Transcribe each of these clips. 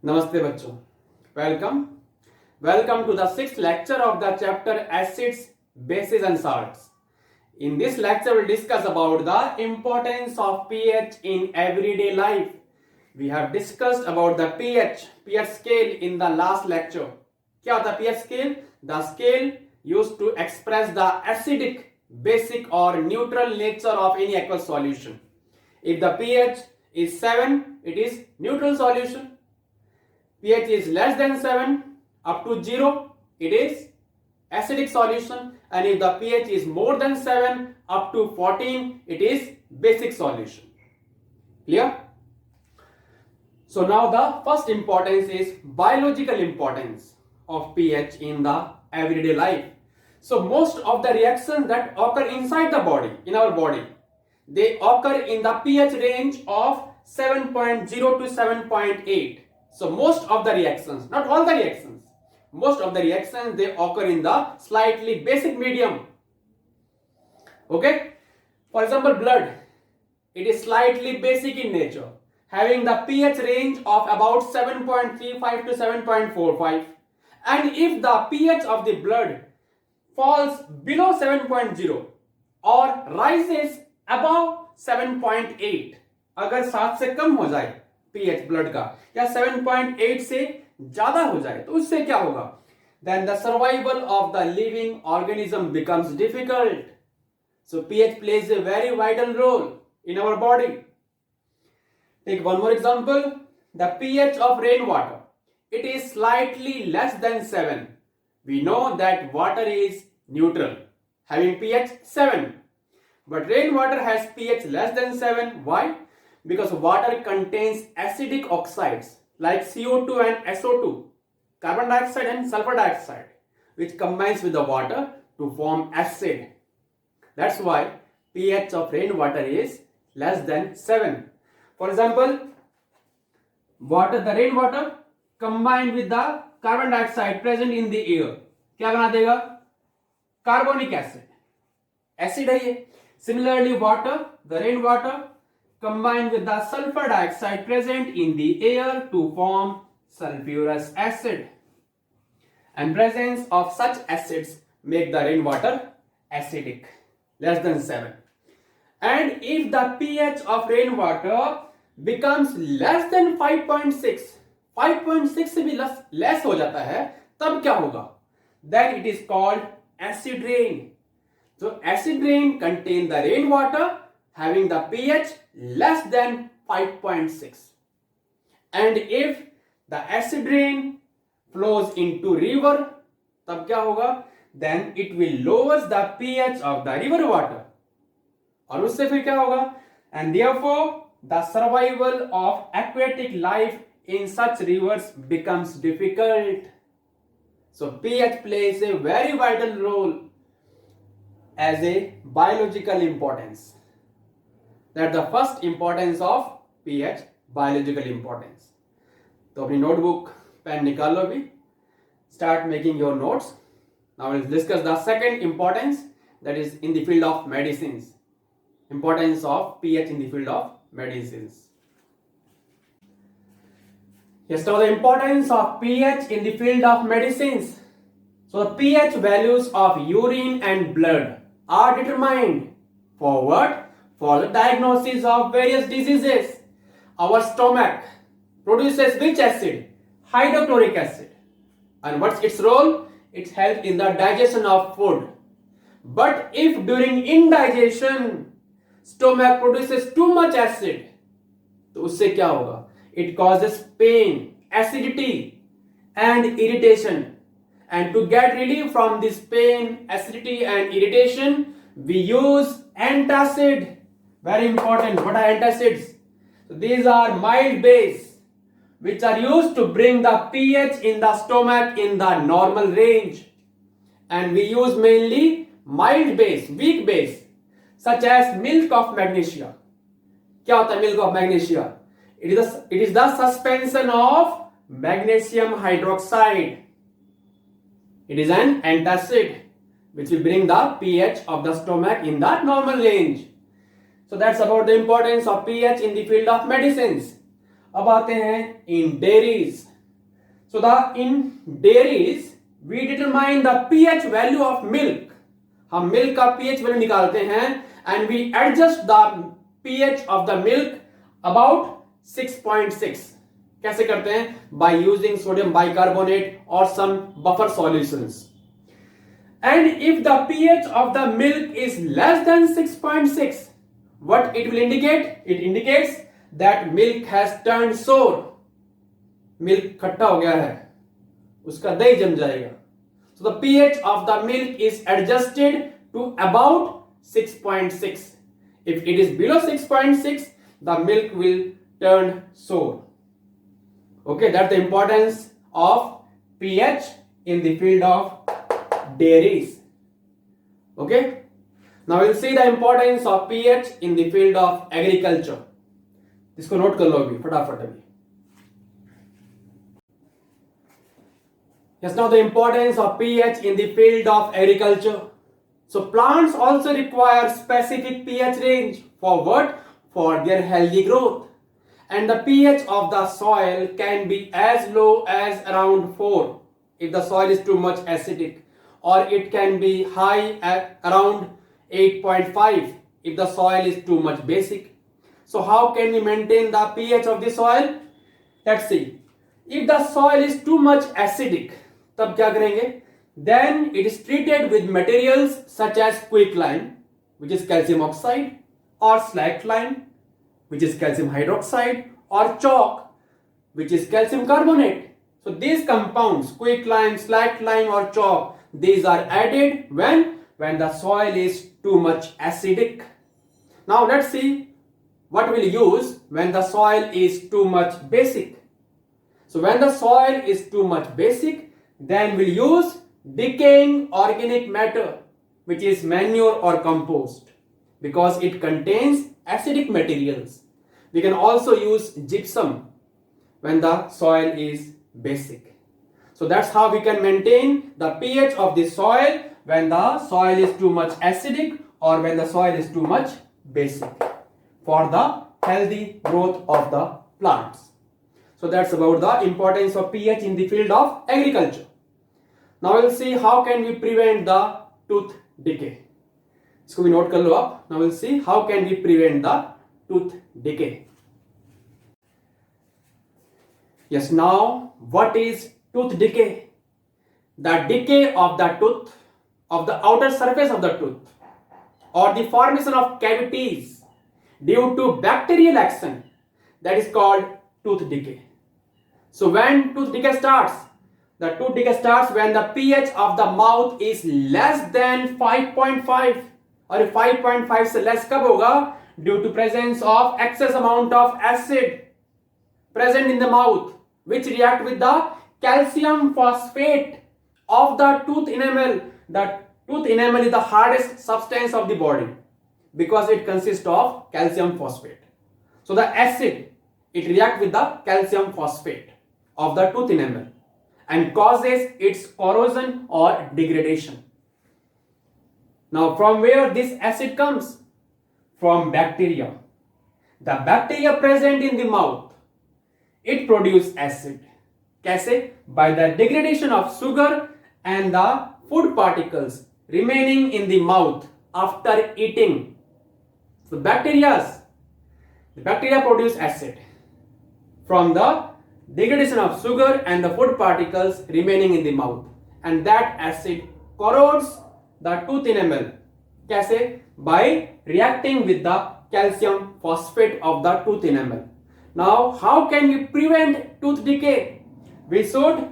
Namaste bachcho. Welcome to the sixth lecture of the chapter Acids, Bases and Salts. In this lecture we'll discuss about the importance of pH in everyday life. We have discussed about the pH scale in the last lecture. क्या होता है pH scale? The scale used to express the acidic, basic or neutral nature of any aqueous solution. If the pH is 7, it is neutral solution. pH is less than 7 up to 0, it is acidic solution, and if the pH is more than 7 up to 14, it is basic solution. Clear? So now the first importance is biological importance of pH in the everyday life. So most of the reactions that occur inside the body, in our body, they occur in the pH range of 7.0 to 7.8. So most of the reactions, not all the reactions, most of the reactions they occur in the slightly basic medium. Okay? For example, blood, it is slightly basic in nature, having the pH range of about 7.35 to 7.45. And if the pH of the blood falls below 7.0 or rises above 7.8, अगर 7 से कम हो जाए pH blood का या 7.8 से ज्यादा हो जाए तो उससे क्या होगा? Then the survival of the living organism becomes difficult. So pH plays a very vital role in our body. Take one more example. The pH of rainwater, it is slightly less than 7. We know that water is neutral, having pH 7. But rainwater has pH less than 7. Why? Because water contains acidic oxides like CO2 and SO2, carbon dioxide and sulfur dioxide, which combines with the water to form acid. That's why pH of rainwater is less than 7. For example, the rainwater combined with the carbon dioxide present in the air, क्या बना देगा? Carbonic acid. Acid है ये. Similarly, the rainwater combined with the sulfur dioxide present in the air to form sulfurous acid. And presence of such acids make the rainwater acidic, less than 7. And if the pH of rainwater becomes less than 5.6, 5.6 से भी less हो जाता है, तब क्या होगा? Then it is called acid rain. So acid rain contain the rainwater having the pH less than 5.6. And if the acid rain flows into river, तब क्या होगा? Then it will lowers the pH of the river water. और उससे फिर क्या होगा? And therefore the survival of aquatic life in such rivers becomes difficult. So pH plays a very vital role as a biological importance. That's the first importance of pH, biological importance. तो अपनी notebook, pen निकाल लो अभी. Start making your notes. Now we'll discuss the second importance, that is in the field of medicines. Importance of pH in the field of medicines. Yes, so the importance of pH in the field of medicines. So the pH values of urine and blood are determined for what? For the diagnosis of various diseases. Our stomach produces which acid? Hydrochloric acid. And what's its role? It helps in the digestion of food. But if during indigestion stomach produces too much acid, तो उससे क्या होगा? It causes pain, acidity and irritation. And to get relief from this pain, acidity and irritation, we use antacid. Very important. What are antacids? So these are mild base which are used to bring the pH in the stomach in the normal range. And we use mainly mild base, weak base, such as milk of magnesia. क्या होता है milk of magnesia? It is the suspension of magnesium hydroxide. It is an antacid which will bring the pH of the stomach in the normal range. So that's about the importance of pH in the field of medicines. अब आते हैं इन dairies. So in dairies we determine the pH value of milk. हम milk का pH value निकालते हैं and we adjust the pH of the milk about 6.6. कैसे करते हैं? By using sodium bicarbonate or some buffer solutions. And if the pH of the milk is less than 6.6, what it will indicate? It indicates that milk has turned sour. Milk खट्टा हो गया है, उसका दही जम जाएगा. So the pH of the milk is adjusted to about 6.6. If it is below 6.6, the milk will turn sour. Okay, that's the importance of pH in the field of dairies. Okay, now we'll see the importance of pH in the field of agriculture. इसको note कर लो अभी फटाफट अभी. Yes, now the importance of pH in the field of agriculture. So plants also require specific pH range for what? For their healthy growth. And the pH of the soil can be as low as around 4 if the soil is too much acidic, or it can be high at around 8.5 if the soil is too much basic. So how can we maintain the pH of the soil? Let's see. If the soil is too much acidic, तब क्या करेंगे? Then it is treated with materials such as quicklime, which is calcium oxide, or slackline, which is calcium hydroxide, or chalk, which is calcium carbonate. So these compounds, quicklime, slackline, or chalk, these are added when the soil is too much acidic. Now let's see what we'll use when the soil is too much basic. So when the soil is too much basic, then we'll use decaying organic matter, which is manure or compost, because it contains acidic materials. We can also use gypsum when the soil is basic. So that's how we can maintain the pH of the soil when the soil is too much acidic or when the soil is too much basic for the healthy growth of the plants. So that's about the importance of pH in the field of agriculture. Now we'll see how can we prevent the tooth decay. इसको भी note कर लो आप. Now we'll see how can we prevent the tooth decay. Yes, now what is tooth decay? The decay of the tooth, of the outer surface of the tooth, or the formation of cavities due to bacterial action, that is called tooth decay. So when tooth decay starts, the tooth decay starts when the pH of the mouth is less than 5.5. और 5.5 से less कब होगा? Due to presence of excess amount of acid present in the mouth, which react with the calcium phosphate of the tooth enamel. The tooth enamel is the hardest substance of the body because it consists of calcium phosphate. So the acid, it reacts with the calcium phosphate of the tooth enamel and causes its corrosion or degradation. Now from where this acid comes? From bacteria. The bacteria present in the mouth, it produces acid. कैसे? By the degradation of sugar and the food particles remaining in the mouth after eating. So bacteria produce acid from the degradation of sugar and the food particles remaining in the mouth, and that acid corrodes the tooth enamel. कैसे? By reacting with the calcium phosphate of the tooth enamel. Now how can we prevent tooth decay? We should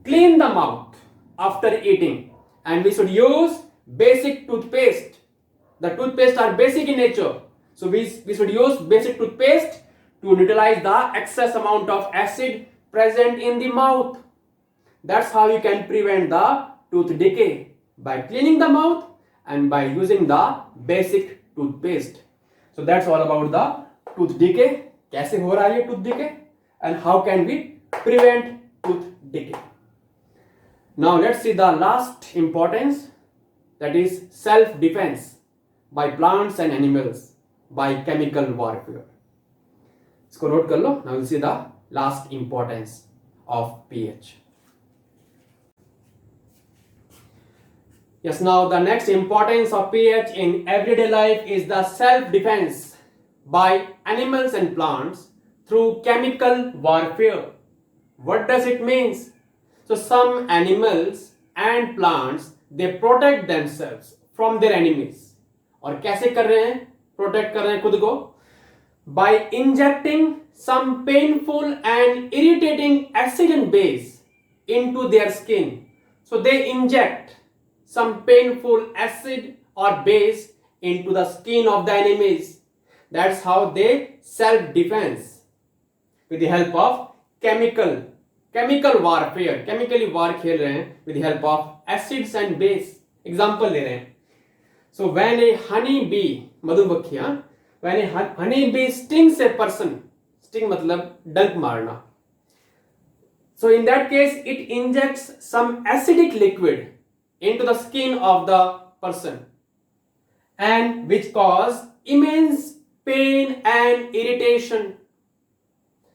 clean the mouth after eating, and we should use basic toothpaste. The toothpaste are basic in nature, so we should use basic toothpaste to neutralize the excess amount of acid present in the mouth. That's how you can prevent the tooth decay, by cleaning the mouth and by using the basic toothpaste. So that's all about the tooth decay. कैसे हो रहा है ये tooth decay and how can we prevent tooth decay. Now let's see the last importance, that is self-defense by plants and animals by chemical warfare. इसको note कर लो. Now we'll see the last importance of pH. Yes, now the next importance of pH in everyday life is the self-defense by animals and plants through chemical warfare. What does it mean? So some animals and plants, they protect themselves from their enemies. और कैसे कर रहे हैं? Protect कर रहे हैं खुद को by injecting some painful and irritating acid and base into their skin. So they inject some painful acid or base into the skin of the enemies. That's how they self-defense with the help of chemical warfare. Chemically war खेल रहे हैं with the help of acids and base. Example ले रहे हैं. So when a honey bee, मधुमक्खियां, when a honey bee stings a person, sting मतलब डंक मारना. So in that case, it injects some acidic liquid into the skin of the person, and which cause immense pain and irritation.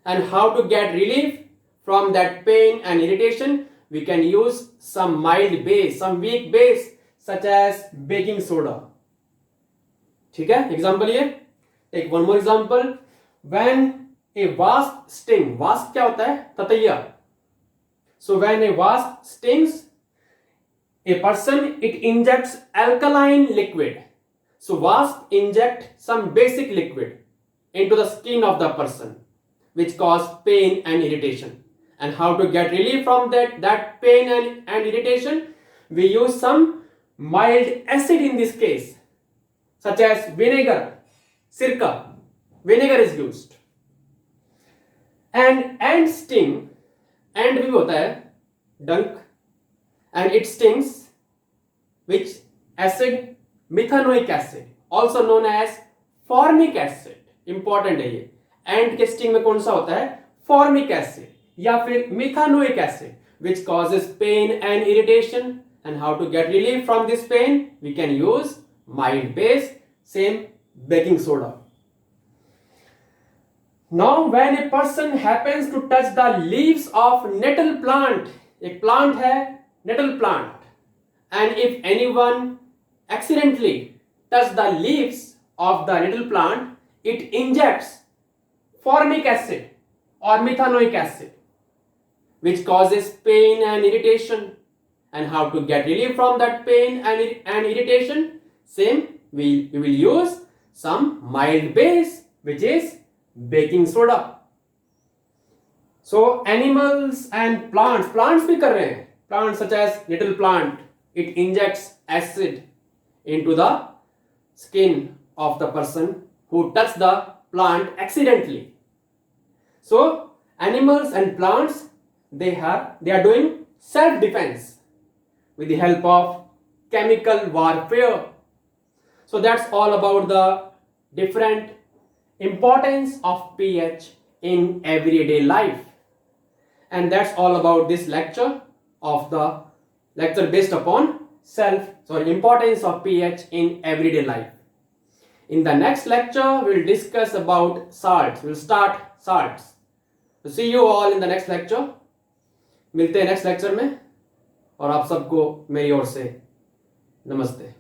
And how to get relief from that pain and irritation? We can use some mild base, some weak base, such as baking soda. ठीक है? Example ये. Take one more example. When a wasp sting, wasp क्या होता है? ततैया. So when a wasp stings a person, it injects alkaline liquid. So wasp inject some basic liquid into the skin of the person, which cause pain and irritation. And how to get relief from that pain and irritation? We use some mild acid in this case, such as vinegar, sirka. Vinegar is used. And ant sting, ant भी होता है डंक, and it stings which acid? Methanoic acid, also known as formic acid. Important है ये. एंट के sting में कौन सा होता है? फॉर्मिक एसिड या फिर मिथानोइक acid, which causes pain and irritation. And how to get relief from this pain? We can use mild base, same baking soda. Now when a person happens to touch the leaves of nettle plant, एक plant है nettle plant, and if anyone accidentally touch the leaves of the nettle plant, it injects formic acid or methanoic acid, which causes pain and irritation. And how to get relief from that pain and irritation? Same, we will use some mild base, which is baking soda. So animals and plants भी कर रहे हैं. Plants such as nettle plant, it injects acid into the skin of the person who touched the plant accidentally. So animals and plants, they are doing self-defense with the help of chemical warfare. So that's all about the different importance of pH in everyday life. And that's all about this lecture of the lecture based upon importance of pH in everyday life. In the next lecture, we'll discuss about salts. We'll start salts. So see you all in the next lecture. मिलते हैं next lecture में, और आप सबको मेरी ओर से नमस्ते.